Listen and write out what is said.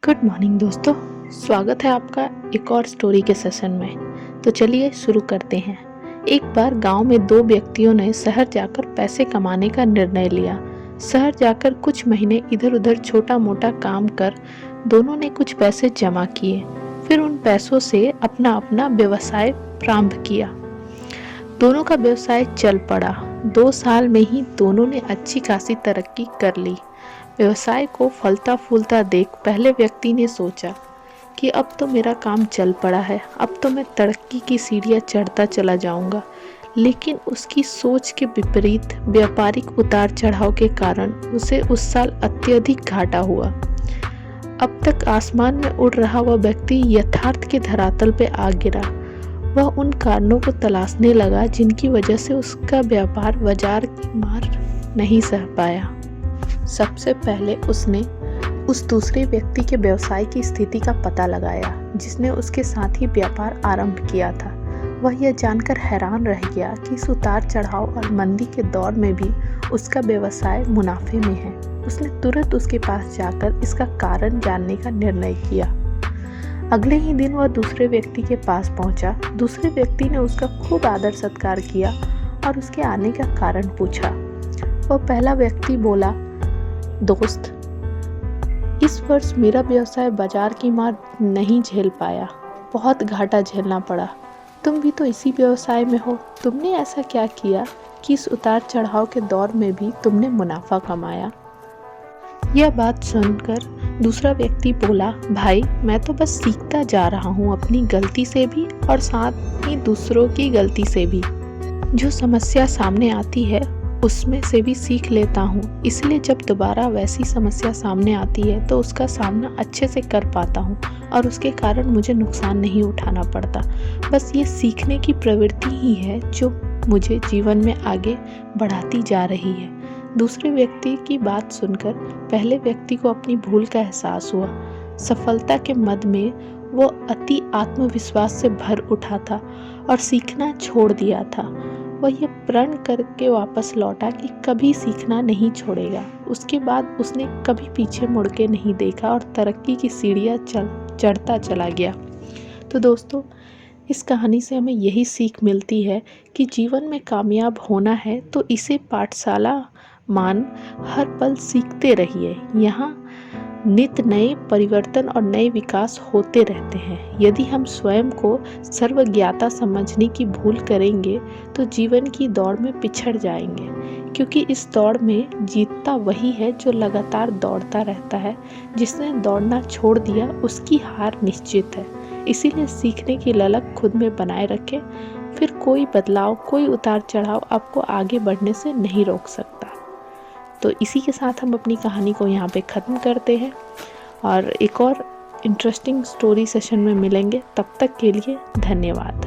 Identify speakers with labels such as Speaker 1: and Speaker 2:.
Speaker 1: Good morning दोस्तों। स्वागत है आपका एक और स्टोरी के सेशन में। तो चलिए शुरू करते हैं। एक बार गांव में दो व्यक्तियों ने शहर जाकर पैसे कमाने का निर्णय लिया। शहर जाकर कुछ महीने इधर उधर छोटा मोटा काम कर दोनों ने कुछ पैसे जमा किए। फिर उन पैसों से अपना अपना व्यवसाय प्रारंभ किया। दोनों का व्यवसाय चल पड़ा। 2 साल में ही दोनों ने अच्छी खासी तरक्की कर ली। व्यवसाय को फलता फूलता देख पहले व्यक्ति ने सोचा कि अब तो मेरा काम चल पड़ा है, अब तो मैं तरक्की की सीढ़ियां चढ़ता चला जाऊंगा। लेकिन उसकी सोच के विपरीत व्यापारिक उतार चढ़ाव के कारण उसे उस साल अत्यधिक घाटा हुआ। अब तक आसमान में उड़ रहा वह व्यक्ति यथार्थ के धरातल पे आ गिरा। वह उन कारणों को तलाशने लगा जिनकी वजह से उसका व्यापार बाजार की मार नहीं सह पाया। सबसे पहले उसने उस दूसरे व्यक्ति के व्यवसाय की स्थिति का पता लगाया जिसने उसके साथ ही व्यापार आरंभ किया था। वह यह जानकर हैरान रह गया कि इस उतार चढ़ाव और मंदी के दौर में भी उसका व्यवसाय मुनाफे में है। उसने तुरंत उसके पास जाकर इसका कारण जानने का निर्णय किया। अगले ही दिन वह दूसरे व्यक्ति के पास पहुंचा। दूसरे व्यक्ति ने उसका खूब आदर सत्कार किया और उसके आने का कारण पूछा। वह पहला व्यक्ति बोला, दोस्त, इस वर्ष मेरा व्यवसाय बाजार की मार नहीं झेल पाया, बहुत घाटा झेलना पड़ा। तुम भी तो इसी व्यवसाय में हो, तुमने ऐसा क्या किया कि इस उतार चढ़ाव के दौर में भी तुमने मुनाफा कमाया? यह बात सुनकर दूसरा व्यक्ति बोला, भाई, मैं तो बस सीखता जा रहा हूँ, अपनी गलती से भी और साथ ही दूसरों की गलती से भी। जो समस्या सामने आती है उसमें से भी सीख लेता हूँ, इसलिए जब दोबारा वैसी समस्या सामने आती है तो उसका सामना अच्छे से कर पाता हूँ और उसके कारण मुझे नुकसान नहीं उठाना पड़ता। बस ये सीखने की प्रवृत्ति ही है जो मुझे जीवन में आगे बढ़ाती जा रही है। दूसरे व्यक्ति की बात सुनकर पहले व्यक्ति को अपनी भूल का एहसास हुआ। सफलता के मद में वो अति आत्मविश्वास से भर उठा था और सीखना छोड़ दिया था। वह यह प्रण करके वापस लौटा कि कभी सीखना नहीं छोड़ेगा। उसके बाद उसने कभी पीछे मुड़ के नहीं देखा और तरक्की की सीढ़ियां चढ़ता चला गया। तो दोस्तों, इस कहानी से हमें यही सीख मिलती है कि जीवन में कामयाब होना है तो इसे पाठशाला मान हर पल सीखते रहिए। यहाँ नित नए परिवर्तन और नए विकास होते रहते हैं। यदि हम स्वयं को सर्वज्ञाता समझने की भूल करेंगे तो जीवन की दौड़ में पिछड़ जाएंगे, क्योंकि इस दौड़ में जीतता वही है जो लगातार दौड़ता रहता है। जिसने दौड़ना छोड़ दिया उसकी हार निश्चित है। इसीलिए सीखने की ललक खुद में बनाए रखें, फिर कोई बदलाव, कोई उतार चढ़ाव आपको आगे बढ़ने से नहीं रोक सकता। तो इसी के साथ हम अपनी कहानी को यहाँ पे ख़त्म करते हैं और एक और इंटरेस्टिंग स्टोरी सेशन में मिलेंगे। तब तक के लिए धन्यवाद।